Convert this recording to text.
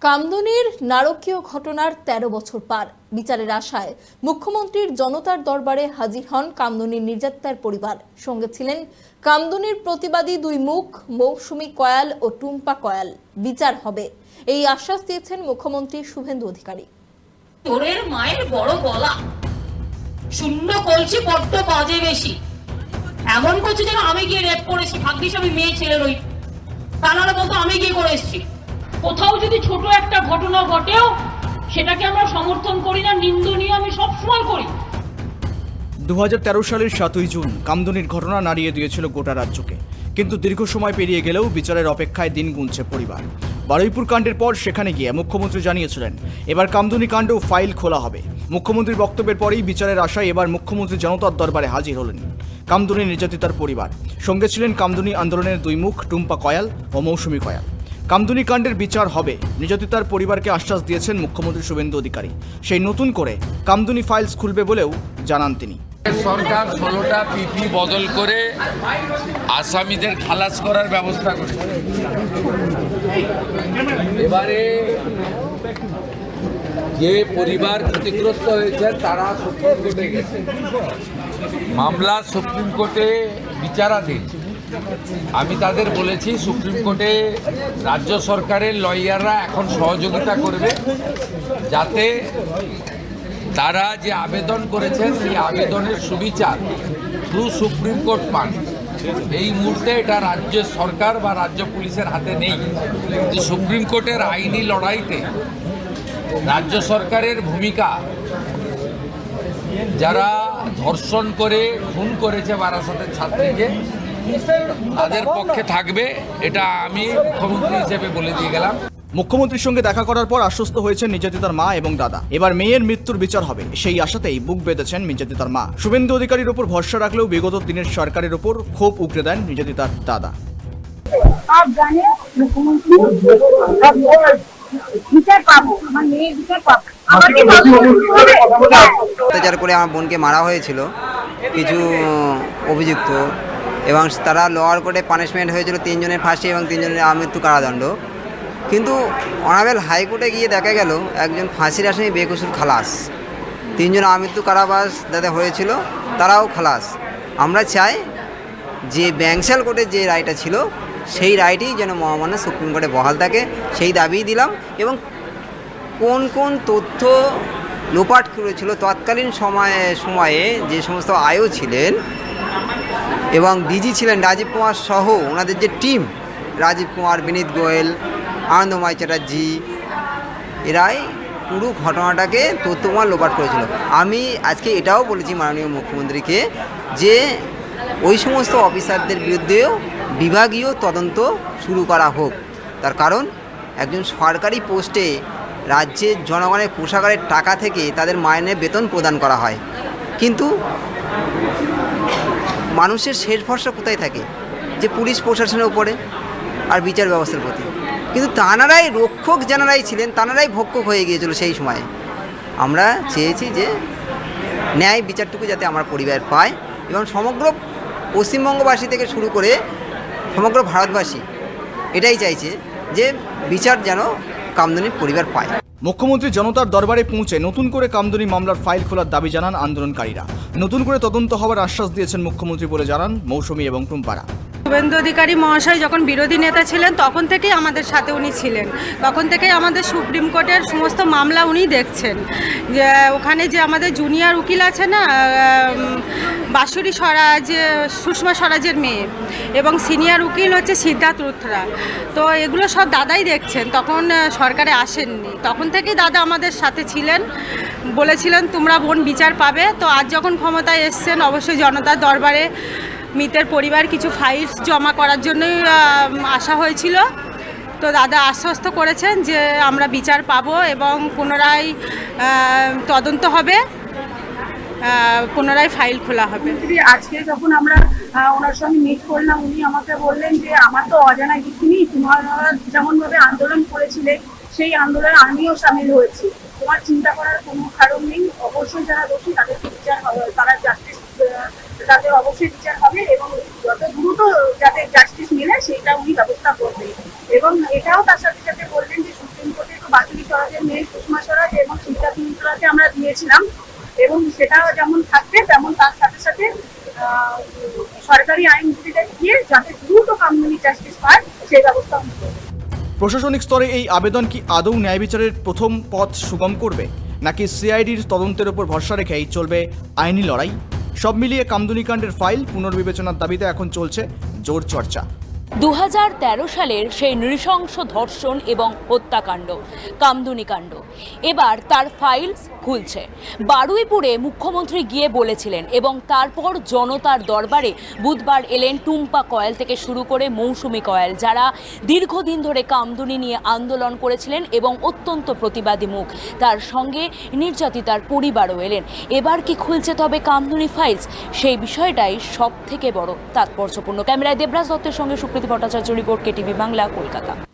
কামদুনির নারকীয় ঘটনার ১৩ বছর পার, বিচারের আশায় মুখ্যমন্ত্রীর জনতার দরবারে হাজির হন কামদুনির নির্যাতিতার পরিবার। সঙ্গে ছিলেন কামদুনির প্রতিবাদী দুই মুখ মৌসুমী কয়াল ও টুম্পা কয়াল। বিচার হবে এই আশ্বাস দিয়েছেন মুখ্যমন্ত্রী শুভেন্দু অধিকারী। ওরের মায়ের বড় গলা, শূন্য কলসি বড্ড বাজে বেশি, এমন করছে যেন আমি গিয়ে রেপ করেছি। ভাগ্যিস আমি মেয়ে ছেলের ওই, তা নাহলে বলতো আমি গিয়ে করে এসেছি। কোথাও যদি ছোট একটা ঘটনা ঘটেও সেটাকে আমরা সমর্থন করি না, নিন্দনীয় আমি সবসময় করি। 2013 সালের 7ই জুন কামদুনির ঘটনা নাড়িয়ে দিয়েছিল গোটা রাজ্যকে, কিন্তু দীর্ঘ সময় পেরিয়ে গেলেও বিচারের অপেক্ষায় দিন গুনছে পরিবার। বারুইপুর কাণ্ডের পর সেখানে গিয়ে মুখ্যমন্ত্রী জানিয়েছিলেন এবার কামদুনি কাণ্ডেও ফাইল খোলা হবে। মুখ্যমন্ত্রীর বক্তব্যের পরেই বিচারের আশায় এবার মুখ্যমন্ত্রী জনতার দরবারে হাজির হলেন কামদুনি নির্যাতিতার পরিবার। সঙ্গে ছিলেন কামদুনি আন্দোলনের দুই মুখ টুম্পা কয়াল ও মৌসুমী কয়াল। কামদুনি কাণ্ডের বিচার হবে, নির্যাতিতার পরিবারকে আশ্বাস দিয়েছেন মুখ্যমন্ত্রী শুভেন্দু অধিকারী। সেই নতুন করে কামদুনি ফাইলস খুলবে বলেও জানান তিনি। সরকার 16টা পিপি বদল করে আসামিদের খালাস করার ব্যবস্থা করেছে। এবারে যে পরিবার ক্ষতিগ্রস্ত হয়েছে তারা সুপ্রিম কোর্টে গেছে, মামলা সুপ্রিম কোর্টে বিচারাধীন। আমি তাদের বলেছি সুপ্রিম কোর্টে রাজ্য সরকারের লয়াররা এখন সহযোগিতা করবে, যাতে তারা যে আবেদন করেছেন এই আবেদনের সুবিচার থ্রু সুপ্রিম কোর্ট পান। এই মুহূর্তে এটা রাজ্য সরকার বা রাজ্য পুলিশের হাতে নেই। কিন্তু সুপ্রিম কোর্টের আইনি লড়াইতে রাজ্য সরকারের ভূমিকা, যারা ধর্ষণ করে খুন করেছে বারাসতের ছাত্রীকে, তাদের পক্ষে থাকবে, এটা আমি মুখ্যমন্ত্রী হিসেবে বলে দিয়ে গেলাম। মুখ্যমন্ত্রীর সঙ্গে দেখা করার পর আশ্বস্ত হয়েছেন নির্যাতিতার মা এবং দাদা। এবার মেয়ের মৃত্যুর বিচার হবে, সেই আশাতেই বুক বেঁধেছেন নির্যাতিতার মা। শুভেন্দু অধিকারীর ওপর ভরসা রাখলেও বিগত দিনের সরকারের ওপর ক্ষোভ উগরে দেন নির্যাতিতার দাদা। অত্যাচার করে আমার বোনকে মারা হয়েছিল কিছু অভিযুক্ত, এবং তারা লোয়ার কোর্টে পানিশমেন্ট হয়েছিল 3 জনের ফাঁসি এবং 3 জনের আমৃত্যু কারাদণ্ড। কিন্তু অনারেবল হাইকোর্টে গিয়ে দেখা গেল একজন ফাঁসির আসামি বেকসুর খালাস, 3 জন আমৃত্যু কারাবাস যাদের হয়েছিল তারাও খালাস। আমরা চাই যে ব্যাংশাল কোর্টের যে রায়টা ছিল সেই রায়টি যেন মহামান্য সুপ্রিম কোর্টে বহাল থাকে, সেই দাবি দিলাম। এবং কোন কোন তথ্য লোপাট করেছিল তৎকালীন সময়ে যে সমস্ত আয়ও ছিলেন এবং ডিজি ছিলেন রাজীব কুমার সহ ওনাদের যে টিম, রাজীব কুমার, বিনীত গোয়েল, আনন্দময় চ্যাটার্জি, এরাই পুরো ঘটনাটাকে তথ্যপ্রমাণ লোপাট করেছিল। আমি আজকে এটাও বলেছি মাননীয় মুখ্যমন্ত্রীকে যে ওই সমস্ত অফিসারদের বিরুদ্ধেও বিভাগীয় তদন্ত শুরু করা হোক। তার কারণ একজন সরকারি পোস্টে রাজ্যের জনগণের কোষাগারের টাকা থেকে তাদের মাইনে বেতন প্রদান করা হয়, কিন্তু মানুষের শেষ ভরসা কোথায় থাকে? যে পুলিশ প্রশাসনের উপরে আর বিচার ব্যবস্থার প্রতি। কিন্তু তাঁরাই রক্ষক যারাই ছিলেন তাঁরাই ভক্ষক হয়ে গিয়েছিল সেই সময়ে। আমরা চেয়েছি যে ন্যায় বিচারটুকু যাতে আমার পরিবার পায়, এবং সমগ্র পশ্চিমবঙ্গবাসী থেকে শুরু করে সমগ্র ভারতবাসী এটাই চাইছে যে বিচার যেন কামদুনির পরিবার পায়। মুখ্যমন্ত্রী জনতার দরবারে পৌঁছে নতুন করে কামদুনি মামলার ফাইল খোলার দাবি জানান আন্দোলনকারীরা। নতুন করে তদন্ত হওয়ার আশ্বাস দিয়েছেন মুখ্যমন্ত্রী বলে জানান মৌসুমী এবং টুম্পারা। শুভেন্দু অধিকারী মহাশয় যখন বিরোধী নেতা ছিলেন তখন থেকেই আমাদের সাথে উনি ছিলেন, তখন থেকেই আমাদের সুপ্রিম কোর্টের সমস্ত মামলা উনি দেখছেন। যে ওখানে যে আমাদের জুনিয়র উকিল আছে না, বাঁশুরি স্বরাজ, সুষমা স্বরাজের মেয়ে, এবং সিনিয়র উকিল হচ্ছে সিদ্ধার্থ রুথরা, তো এগুলো সব দাদাই দেখছেন। তখন সরকারে আসেননি, তখন থেকেই দাদা আমাদের সাথে ছিলেন, বলেছিলেন তোমরা বোন বিচার পাবে। তো আজ যখন ক্ষমতায় এসছেন অবশ্যই জনতার দরবারে মৃতের পরিবার কিছু ফাইলস জমা করার জন্যই আসা হয়েছিল। তো দাদা আশ্বস্ত করেছেন যে আমরা বিচার পাবো এবং পুনরায় তদন্ত হবে, পুনরায় ফাইল খোলা হবে। আজকে যখন আমরা ওনার সঙ্গে মিট করলাম, উনি আমাকে বললেন যে আমার তো অজানা কিছু নেই, তোমরা যেমনভাবে আন্দোলন করেছিলে সেই আন্দোলনে আমিও সামিল হয়েছি, তোমার চিন্তা করার কোনো কারণ নেই। অবশ্যই যারা দোষী তাদের বিচার হবে, তারা জাস্টিস, তাদের অবশ্যই বিচার হবে এবং যত দ্রুত যাতে জাস্টিস মেলে সেইটা উনি ব্যবস্থা করবেন। এবং এটাও তার সাথে সাথে বললেন যে সুপ্রিম কোর্টে তো বাসুলি স্বরাজের মেয়ে সুষমা স্বরাজ এবং চিন্তা কুন্তলাকে আমরা দিয়েছিলাম, এবং সেটা যেমন থাকবে তেমন তার সাথে সাথে সরকারি আইনজীবীদের দিয়ে যাতে দ্রুত কামদুনি জাস্টিস পায় সেই ব্যবস্থা আমরা করব। প্রশাসনিক স্তরে এই আবেদন কি আদৌ ন্যায় বিচারের প্রথম পথ সুগম করবে, নাকি সিআইডির তদন্তের উপর ভরসা রেখেই চলবে আইনি লড়াই? সব মিলিয়ে কামদুনি কাণ্ডের ফাইল পুনর্বিবেচনার দাবিতে এখন চলছে জোর চর্চা। 2013 সালের সেই নৃশংস ধর্ষণ এবং হত্যাকাণ্ড কামদুনি কাণ্ড এবার তার ফাইলস খুলছে। বারুইপুরে মুখ্যমন্ত্রী গিয়ে বলেছিলেন এবং তারপর জনতার দরবারে বুধবার এলেন টুম্পা কয়েল থেকে শুরু করে মৌসুমী কয়েল, যারা দীর্ঘদিন ধরে কামদুনি নিয়ে আন্দোলন করেছিলেন এবং অত্যন্ত প্রতিবাদী মুখ। তার সঙ্গে নির্যাতিতার পরিবারও এলেন। এবার কি খুলছে তবে কামদুনি ফাইলস? সেই বিষয়টাই সব থেকে বড় তাৎপর্যপূর্ণ। ক্যামেরায় দেবরাজ দত্তের সঙ্গে সুপ্রীতি ভট্টাচার্য, রিপোর্ট কেটিভি বাংলা, কলকাতা।